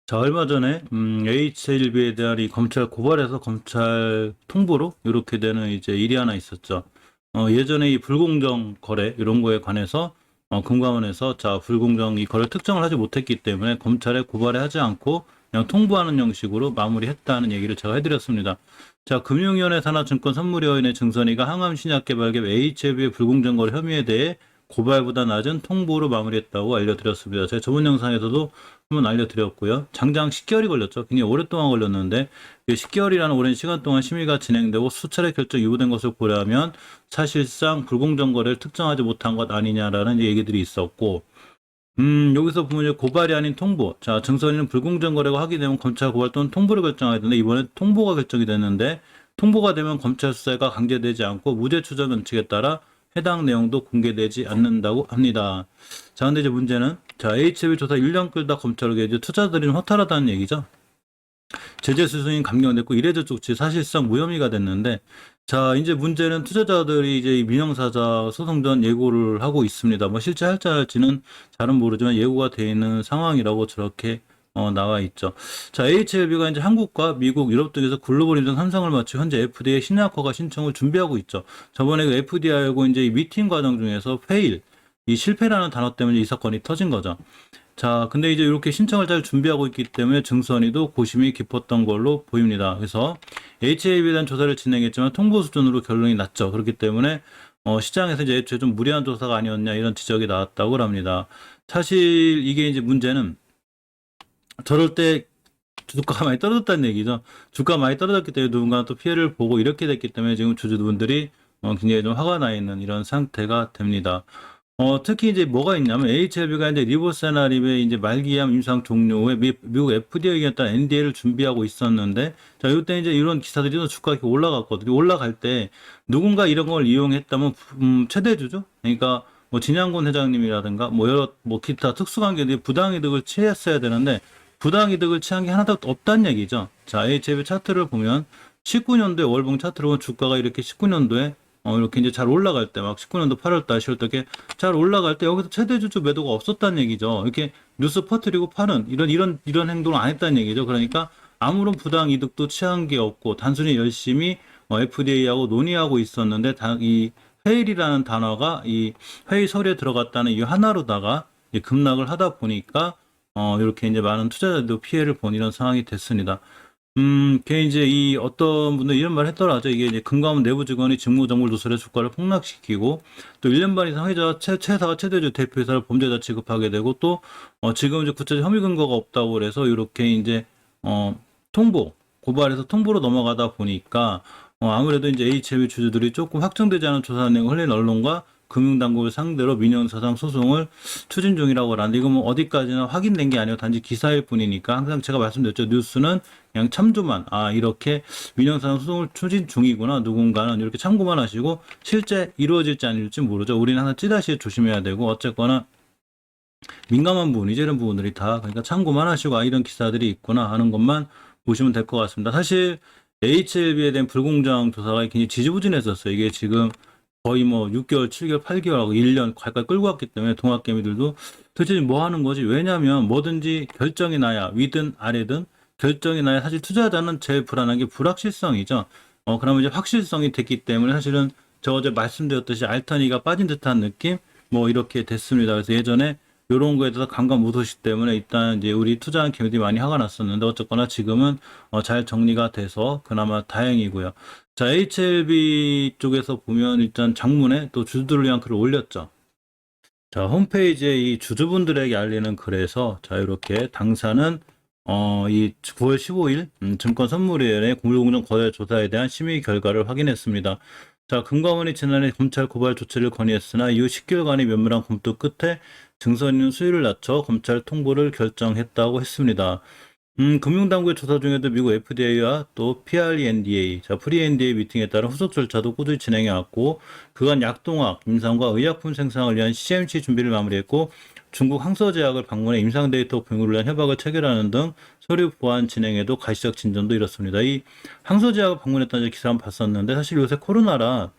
자, 얼마 전에 HLB에 대한 이 검찰 고발에서 검찰 통보로 이렇게 되는 이제 일이 하나 있었죠. 예전에 이 불공정 거래 이런 거에 관해서 금감원에서 자, 불공정 이 거래 특정을 하지 못했기 때문에 검찰에 고발에 하지 않고 그냥 통보하는 형식으로 마무리했다는 얘기를 제가 해드렸습니다. 자, 금융위원회 산하 증권선물위원회 증선이가 항암 신약 개발기업 HLB의 불공정 거래 혐의에 대해 고발보다 낮은 통보로 마무리했다고 알려드렸습니다. 제가 저번 영상에서도 한번 알려드렸고요. 장장 10개월이 걸렸죠. 굉장히 오랫동안 걸렸는데 10개월이라는 오랜 시간 동안 심의가 진행되고 수차례 결정 유보된 것을 고려하면 사실상 불공정 거래를 특정하지 못한 것 아니냐라는 얘기들이 있었고 여기서 보면 이제 고발이 아닌 통보. 자, 증선인은 불공정 거래가 확인되면 검찰 고발 또는 통보를 결정하야 되는데 이번에 통보가 결정이 됐는데 통보가 되면 검찰 수사가 강제되지 않고 무죄 추정 원칙에 따라 해당 내용도 공개되지 않는다고 합니다. 자, 근데 이제 문제는 자, HLB 조사 1년 끌다 검찰에게 이제 투자들이 좀 허탈하다는 얘기죠. 제재 수준이 감경됐고 이례적 조치 사실상 무혐의가 됐는데 자, 이제 문제는 투자자들이 이제 이 민영사자 소송전 예고를 하고 있습니다. 뭐 실제 할지는 잘은 모르지만 예고가 돼 있는 상황이라고 저렇게 나와 있죠. 자, HLB가 이제 한국과 미국, 유럽 등에서 글로벌 인증 3상을 마치고 현재 FDA 신약 허가 신청을 준비하고 있죠. 저번에 그 FDA하고 이제 이 미팅 과정 중에서 페일, 이 실패라는 단어 때문에 이 사건이 터진 거죠. 자, 근데 이제 이렇게 신청을 잘 준비하고 있기 때문에 증선이도 고심이 깊었던 걸로 보입니다. 그래서 HAB에 대한 조사를 진행했지만 통보 수준으로 결론이 났죠. 그렇기 때문에 시장에서 이제 애초에 좀 무리한 조사가 아니었냐 이런 지적이 나왔다고 합니다. 사실 이게 이제 문제는 저럴 때 주가가 많이 떨어졌다는 얘기죠. 주가가 많이 떨어졌기 때문에 누군가 또 피해를 보고 이렇게 됐기 때문에 지금 주주분들이 굉장히 좀 화가 나 있는 이런 상태가 됩니다. 특히 이제 뭐가 있냐면 HLB가 이제 리보세나립의 이제 말기암 임상 종료 후에 미국 FDA에 따른 NDA를 준비하고 있었는데 자, 이때 이제 이런 기사들이 또 주가가 이렇게 올라갔거든요. 올라갈 때 누군가 이런 걸 이용했다면 최대주죠. 그러니까 뭐 진양곤 회장님이라든가 뭐 여러 뭐 기타 특수관계들이 부당이득을 취했어야 되는데 부당이득을 취한 게 하나도 없다는 얘기죠. 자, HLB 차트를 보면 19년도에 월봉 차트를 보면 주가가 이렇게 19년도에 이렇게 이제 잘 올라갈 때, 막 19년도 8월달, 10월달 이렇게 잘 올라갈 때 여기서 최대주주 매도가 없었다는 얘기죠. 이렇게 뉴스 퍼뜨리고 파는 이런 행동을 안 했다는 얘기죠. 그러니까 아무런 부당 이득도 취한 게 없고 단순히 열심히 FDA하고 논의하고 있었는데 이 회의라는 단어가 이 회의 서류에 들어갔다는 이 하나로다가 급락을 하다 보니까 이렇게 이제 많은 투자자들도 피해를 본 이런 상황이 됐습니다. 걔 이제 이 어떤 분들 이런 말 했더라죠. 이게 이제 금감원 내부 직원이 직무정보를 누설해 주가를 폭락시키고 또 1년 반 이상 최사가 최대주 대표이사를 범죄자 취급하게 되고 또 지금 이제 구체적 혐의 근거가 없다고 그래서 이렇게 이제 고발해서 통보로 넘어가다 보니까 아무래도 이제 HLB 주주들이 조금 확정되지 않은 조사 내용을 흘린 언론과 금융당국을 상대로 민형사상 소송을 추진 중이라고 하는데 이거 뭐 어디까지나 확인된 게 아니고 단지 기사일 뿐이니까 항상 제가 말씀드렸죠. 뉴스는 그냥 참조만 이렇게 민형사상 소송을 추진 중이구나 누군가는 이렇게 참고만 하시고 실제 이루어질지 아닐지 모르죠. 우리는 항상 찌라시에 조심해야 되고 어쨌거나 민감한 부분이죠. 이런 부분들이 다 그러니까 참고만 하시고 이런 기사들이 있구나 하는 것만 보시면 될 것 같습니다. 사실 HLB에 대한 불공정 조사가 굉장히 지지부진했었어요. 이게 지금 거의 뭐 6개월, 7개월, 8개월하고 1년 가까이 끌고 왔기 때문에 동학개미들도 도대체 뭐 하는 거지? 왜냐하면 뭐든지 결정이 나야 위든 아래든 결정이 나야 사실 투자자는 제일 불안한 게 불확실성이죠. 그러면 이제 확실성이 됐기 때문에 사실은 저 어제 말씀드렸듯이 알타니가 빠진 듯한 느낌? 뭐 이렇게 됐습니다. 그래서 예전에 이런 거에 대해서 감감무소식 때문에 일단 이제 우리 투자한 개미들이 많이 화가 났었는데 어쨌거나 지금은 잘 정리가 돼서 그나마 다행이고요. 자, HLB 쪽에서 보면 일단 장문에 또 주주들을 위한 글을 올렸죠. 자, 홈페이지에 이 주주분들에게 알리는 글에서 자, 이렇게 당사는 이 9월 15일 증권선물위원회 공유공정 거래 조사에 대한 심의 결과를 확인했습니다. 자, 금감원이 지난해 검찰 고발 조치를 건의했으나 이후 10개월간의 면밀한 검토 끝에 증선인 수위를 낮춰 검찰 통보를 결정했다고 했습니다. 금융당국의 조사 중에도 미국 FDA와 또 PRENDA, 자, 프리-NDA 미팅에 따른 후속 절차도 꾸준히 진행해왔고, 그간 약동학, 임상과 의약품 생산을 위한 CMC 준비를 마무리했고, 중국 항서제약을 방문해 임상 데이터 공유를 위한 협약을 체결하는 등 서류 보완 진행에도 가시적 진전도 이렇습니다. 이 항서제약을 방문했다는 기사 한번 봤었는데, 사실 요새 코로나라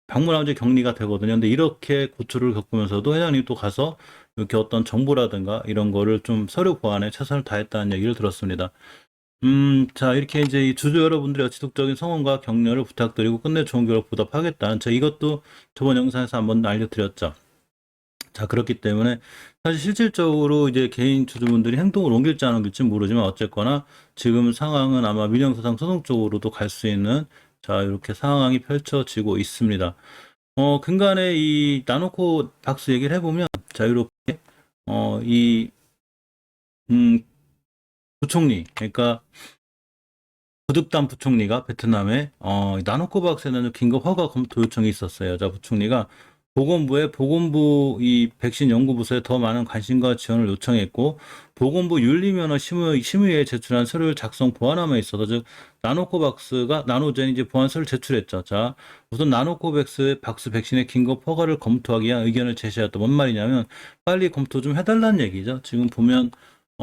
방문하면 이제 격리가 되거든요. 근데 이렇게 고초를 겪으면서도 회장님 또 가서 이렇게 어떤 정보라든가 이런 거를 좀 서류 보완에 최선을 다했다는 얘기를 들었습니다. 자, 이렇게 이제 이 주주 여러분들의 지속적인 성원과 격려를 부탁드리고 끝내 좋은 결과 보답하겠다. 자, 이것도 저번 영상에서 한번 알려드렸죠. 자, 그렇기 때문에 사실 실질적으로 이제 개인 주주분들이 행동을 옮길지 안 옮길지 모르지만 어쨌거나 지금 상황은 아마 민형사상 소송 쪽으로도 갈 수 있는 자, 이렇게 상황이 펼쳐지고 있습니다. 근간에 이 나노코 박스 얘기를 해보면 자, 이렇게 이 부총리 그러니까 부득담 부총리가 베트남에 나노코 박스에 대한 긴급 허가 검토 요청이 있었어요. 자, 부총리가 보건부 이 백신 연구부서에 더 많은 관심과 지원을 요청했고 보건부 윤리면허 심의에 제출한 서류를 작성 보완함에 있어서 즉 나노코박스가 나노젠 이제 보완서를 제출했죠. 자, 우선 나노코박스 백신의 긴급 허가를 검토하기 위한 의견을 제시했다. 뭔 말이냐면 빨리 검토 좀 해달라는 얘기죠. 지금 보면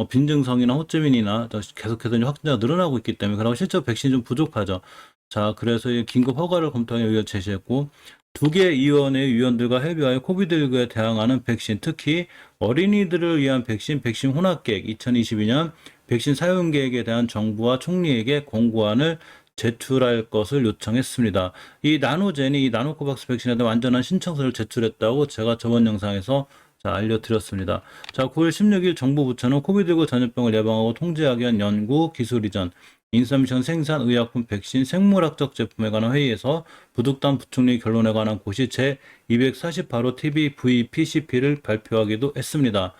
빈증성이나 호찌민이나 계속해서 이제 확진자가 늘어나고 있기 때문에 그러고 실제 백신이 좀 부족하죠. 자, 그래서 이 긴급 허가를 검토하는 의견을 제시했고 두 개 위원회 위원들과 협의하여 코비드19에 대항하는 백신, 특히 어린이들을 위한 백신 혼합계획 2022년 백신 사용 계획에 대한 정부와 총리에게 공고안을 제출할 것을 요청했습니다. 이 나노젠이 이 나노코박스 백신에 대한 완전한 신청서를 제출했다고 제가 저번 영상에서 자, 알려드렸습니다. 자, 9월 16일 정부 부처는 코비드19 전염병을 예방하고 통제하기 위한 연구, 기술 이전, 인삼션 생산, 의약품, 백신, 생물학적 제품에 관한 회의에서 부득담 부총리 결론에 관한 고시 제248호 TV VPCP를 발표하기도 했습니다.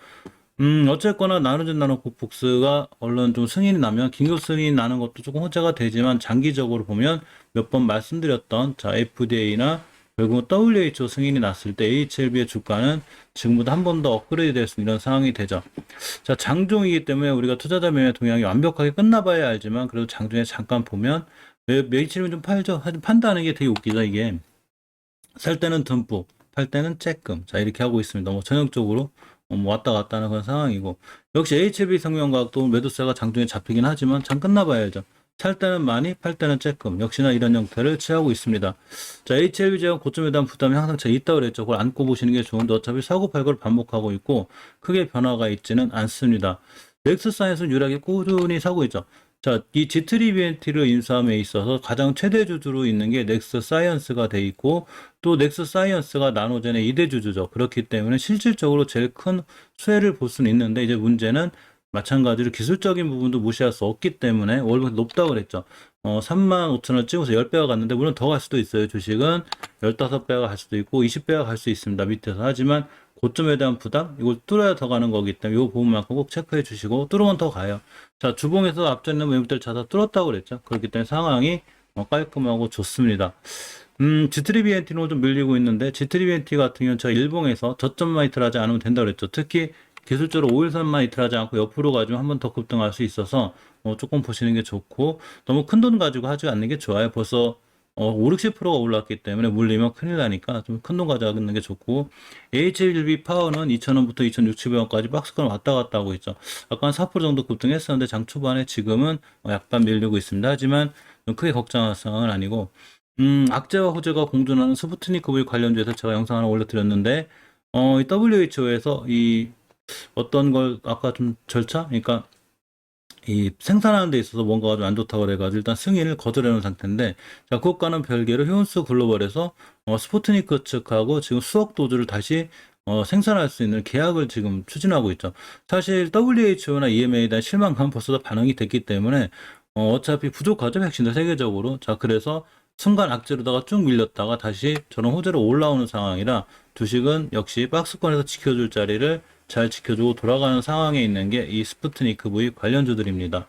어쨌거나 나누진 나노코박스가 얼른 좀 승인이 나면 긴급 승인이 나는 것도 조금 호재가 되지만 장기적으로 보면 몇 번 말씀드렸던 자, FDA나 결국 WHO 승인이 났을 때 HLB의 주가는 지금보다 한 번 더 업그레이드 될 수 있는 이런 상황이 되죠. 자, 장중이기 때문에 우리가 투자자 매매 동향이 완벽하게 끝나봐야 알지만 그래도 장중에 잠깐 보면 매일치면 좀 팔죠. 하지만 판다는 게 되게 웃기죠. 이게 살 때는 듬뿍, 팔 때는 쬐끔. 자, 이렇게 하고 있습니다. 뭐 전형적으로 뭐 왔다 갔다 하는 그런 상황이고 역시 HLB 성명과학도 매도세가 장중에 잡히긴 하지만 장 끝나봐야 알죠. 살 때는 많이, 팔 때는 쬐끔. 역시나 이런 형태를 취하고 있습니다. 자, HLB 제한 고점에 대한 부담이 항상 잘 있다고 그랬죠. 그걸 안고 보시는 게 좋은데 어차피 사고팔고를 반복하고 있고 크게 변화가 있지는 않습니다. 넥스사이언스는 유일하게 꾸준히 사고 있죠. 자, 이 G3BNT를 인수함에 있어서 가장 최대 주주로 있는 게 넥스사이언스가 돼 있고 또 넥스사이언스가 나노젠의 2대 주주죠. 그렇기 때문에 실질적으로 제일 큰 수혜를 볼 수는 있는데 이제 문제는 마찬가지로 기술적인 부분도 무시할 수 없기 때문에 월급이 높다고 그랬죠. 35,000원 찍어서 10배가 갔는데 물론 더 갈 수도 있어요. 주식은 15배가 갈 수도 있고 20배가 갈 수 있습니다. 밑에서. 하지만 고점에 대한 부담 이걸 뚫어야 더 가는 거기 때문에 이 부분만큼 꼭 체크해 주시고 뚫으면 더 가요. 자, 주봉에서 앞전에 있는 매물들 자다 뚫었다고 그랬죠. 그렇기 때문에 상황이 깔끔하고 좋습니다. G3BNT는 좀 밀리고 있는데 G3BNT 같은 경우는 제가 일봉에서 저점만 이틀하지 않으면 된다고 그랬죠. 특히 기술적으로 5일선만 이틀하지 않고 옆으로 가지고 한 번 더 급등할 수 있어서 조금 보시는 게 좋고 너무 큰 돈 가지고 하지 않는 게 좋아요. 벌써 5, 60%가 올랐기 때문에 물리면 큰일 나니까 좀 큰 돈 가져가는 게 좋고 HLB 파워는 2,000원부터 2,600원까지 박스권 왔다 갔다 하고 있죠. 아까 한 4% 정도 급등했었는데 장 초반에 지금은 약간 밀리고 있습니다. 하지만 좀 크게 걱정할 상황은 아니고 악재와 호재가 공존하는 스푸트니크 V 관련주에서 제가 영상 하나 올려드렸는데 이 WHO에서 이 어떤 걸 아까 좀 절차? 그러니까 이 생산하는 데 있어서 뭔가가 좀 안 좋다고 그래가지고 일단 승인을 거절해 놓은 상태인데 자, 그것과는 별개로 휴온스 글로벌에서 스푸트니크 측하고 지금 수억 도주를 다시 생산할 수 있는 계약을 지금 추진하고 있죠. 사실 WHO나 EMA에 대한 실망감 벌써 다 반영이 됐기 때문에 어차피 부족하죠. 백신도 세계적으로. 자, 그래서 순간 악재로다가 쭉 밀렸다가 다시 저런 호재로 올라오는 상황이라 주식은 역시 박스권에서 지켜줄 자리를 잘 지켜주고 돌아가는 상황에 있는 게 이 스푸트니크 V 관련주들입니다.